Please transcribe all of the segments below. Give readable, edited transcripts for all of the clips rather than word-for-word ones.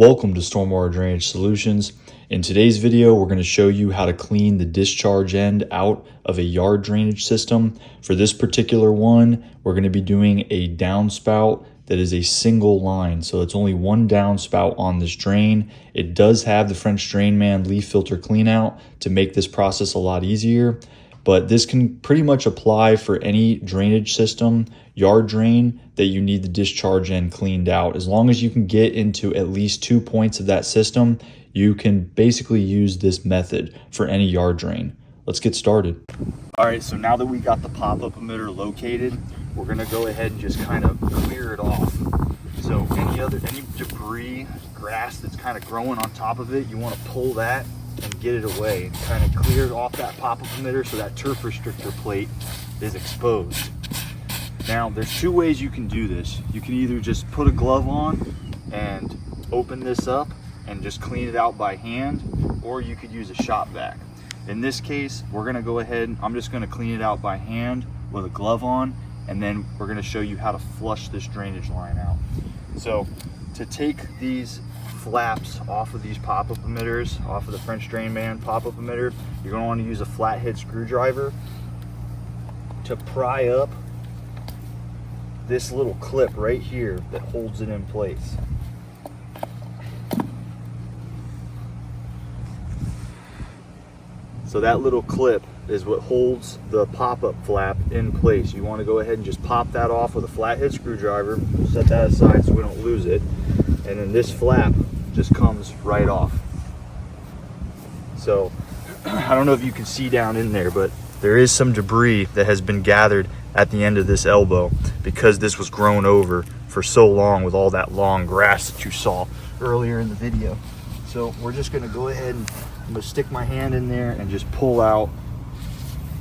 Welcome to Stormwater Drainage Solutions. In today's video, we're going to show you how to clean the discharge end out of a yard drainage system. For this particular one, we're going to be doing a downspout that is a single line. So it's only one downspout on this drain. It does have the French Drain Man leaf filter clean out to make this process a lot easier. But this can pretty much apply for any drainage system, yard drain, that you need the discharge end cleaned out. As long as you can get into at least 2 points of that system, you can basically use this method for any yard drain. Let's get started. All right, so now that we got the pop-up emitter located, we're gonna go ahead and just kind of clear it off. So any debris, grass that's kind of growing on top of it, you wanna pull that and get it away and kind of clear it off that pop-up emitter so that turf restrictor plate is exposed. Now, there's two ways you can do this. You can either just put a glove on and open this up and just clean it out by hand, or you could use a shop vac. In this case, we're gonna go ahead, I'm just gonna clean it out by hand with a glove on, and then we're gonna show you how to flush this drainage line out. So, to take these flaps off of these pop-up emitters, off of the French Drain Man pop-up emitter, you're going to want to use a flathead screwdriver to pry up this little clip right here that holds it in place. So that little clip is what holds the pop-up flap in place. You want to go ahead and just pop that off with a flathead screwdriver, set that aside so we don't lose it, and then this flap just comes right off. So I don't know if you can see down in there, but there is some debris that has been gathered at the end of this elbow because this was grown over for so long with all that long grass that you saw earlier in the video. So we're just going to go ahead and I'm going to stick my hand in there and just pull out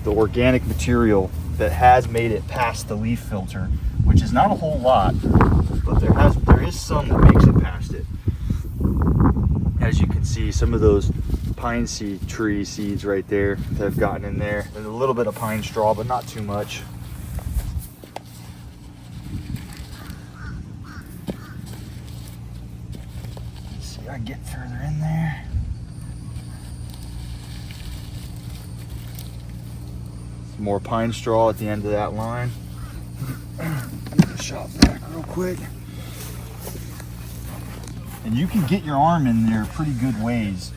the organic material that has made it past the leaf filter, which is not a whole lot, but there is some that makes it past it. As you can see, some of those pine seed tree seeds right there that have gotten in there. There's a little bit of pine straw, but not too much. Let's see if I can get further in there. Some more pine straw at the end of that line. Get the shop back real quick. And you can get your arm in there pretty good ways.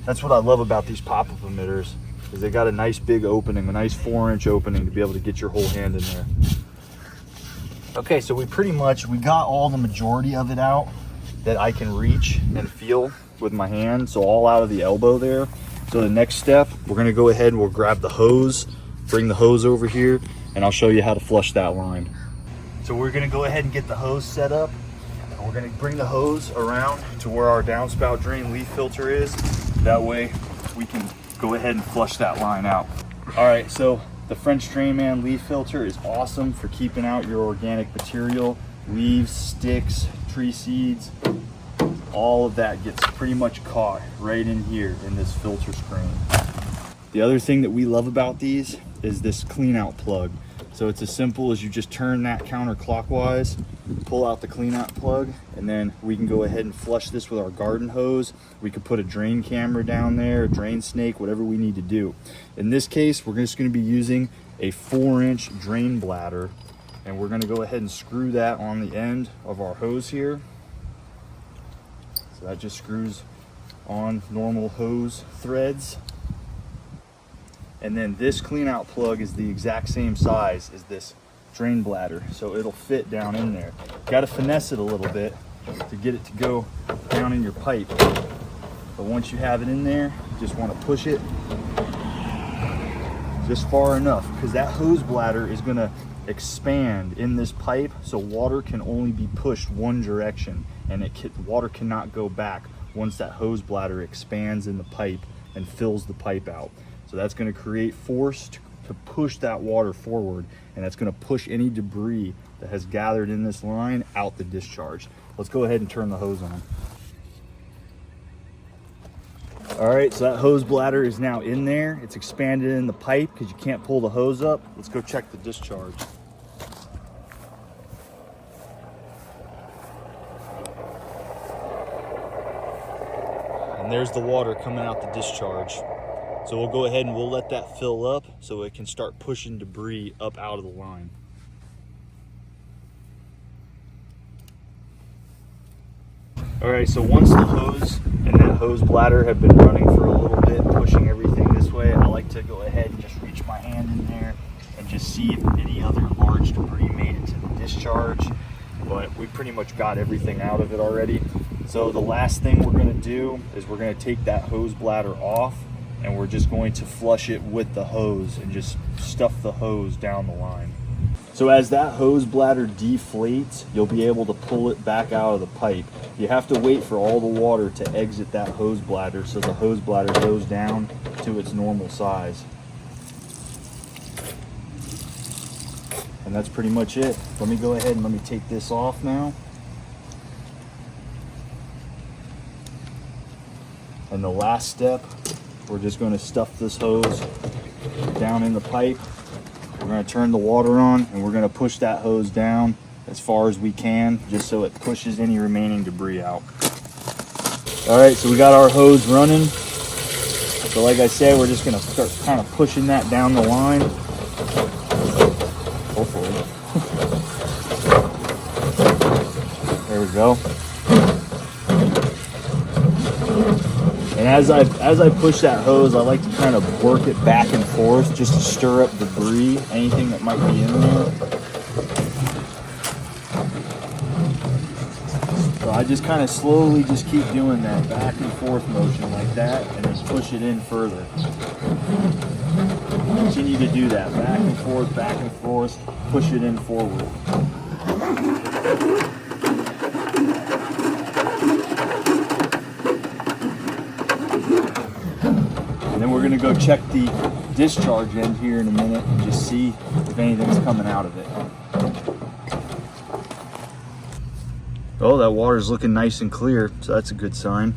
That's what I love about these pop-up emitters, is they got a nice big opening, a nice 4-inch opening to be able to get your whole hand in there. Okay, so we got all the majority of it out that I can reach and feel with my hand, so all out of the elbow there. So the next step, we're gonna go ahead and we'll grab the hose, bring the hose over here, and I'll show you how to flush that line. So we're gonna go ahead and get the hose set up. We're going to bring the hose around to where our downspout drain leaf filter is. That way we can go ahead and flush that line out. All right, so the French Drain Man leaf filter is awesome for keeping out your organic material, leaves, sticks, tree seeds. All of that gets pretty much caught right in here in this filter screen. The other thing that we love about these is this clean out plug. So it's as simple as you just turn that counterclockwise, pull out the clean out plug, and then we can go ahead and flush this with our garden hose. We could put a drain camera down there, a drain snake, whatever we need to do. In this case, we're just going to be using a 4-inch drain bladder, and we're going to go ahead and screw that on the end of our hose here. So that just screws on normal hose threads. And then this clean out plug is the exact same size as this drain bladder, so it'll fit down in there. Got to finesse it a little bit to get it to go down in your pipe. But once you have it in there, you just want to push it just far enough, because that hose bladder is going to expand in this pipe, so water can only be pushed one direction, and water cannot go back once that hose bladder expands in the pipe and fills the pipe out. So that's going to create force to push that water forward, and that's going to push any debris that has gathered in this line out the discharge. Let's go ahead and turn the hose on. All right, so that hose bladder is now in there. It's expanded in the pipe because you can't pull the hose up. Let's go check the discharge. And there's the water coming out the discharge. So we'll go ahead and we'll let that fill up so it can start pushing debris up out of the line. All right, so once the hose and that hose bladder have been running for a little bit, pushing everything this way, I like to go ahead and just reach my hand in there and just see if any other large debris made it to the discharge. But we pretty much got everything out of it already. So the last thing we're gonna do is we're gonna take that hose bladder off, and we're just going to flush it with the hose and just stuff the hose down the line. So as that hose bladder deflates, you'll be able to pull it back out of the pipe. You have to wait for all the water to exit that hose bladder so the hose bladder goes down to its normal size. And that's pretty much it. Let me go ahead and let me take this off now. And the last step, we're just going to stuff this hose down in the pipe. We're going to turn the water on and we're going to push that hose down as far as we can, just so it pushes any remaining debris out. All right, so we got our hose running. So like I said, we're just going to start kind of pushing that down the line. Hopefully. There we go. And as I push that hose, I like to kind of work it back and forth just to stir up debris, anything that might be in there. So I just kind of slowly just keep doing that back and forth motion like that, and just push it in further. Continue to do that back and forth, push it in forward. And then we're going to go check the discharge end here in a minute and just see if anything's coming out of it. Oh, that water's looking nice and clear, so that's a good sign.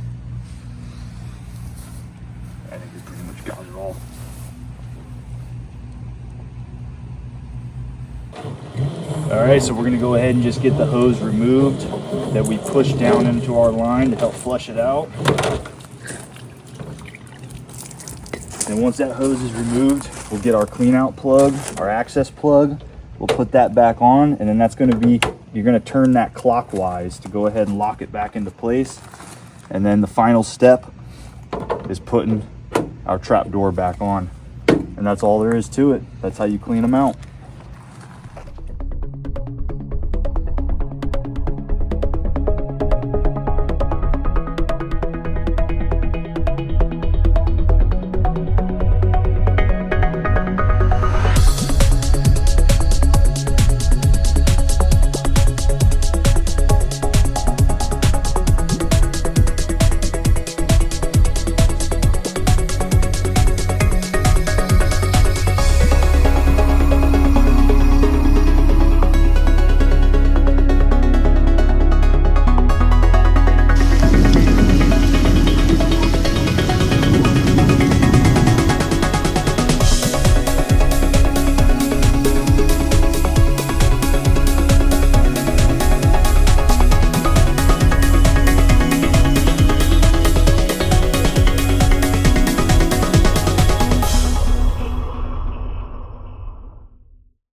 I think we pretty much got it all. All right, so we're going to go ahead and just get the hose removed that we pushed down into our line to help flush it out. And once that hose is removed, we'll get our clean out plug, our access plug. We'll put that back on, and then that's going to be, you're going to turn that clockwise to go ahead and lock it back into place. And then the final step is putting our trap door back on. And that's all there is to it. That's how you clean them out.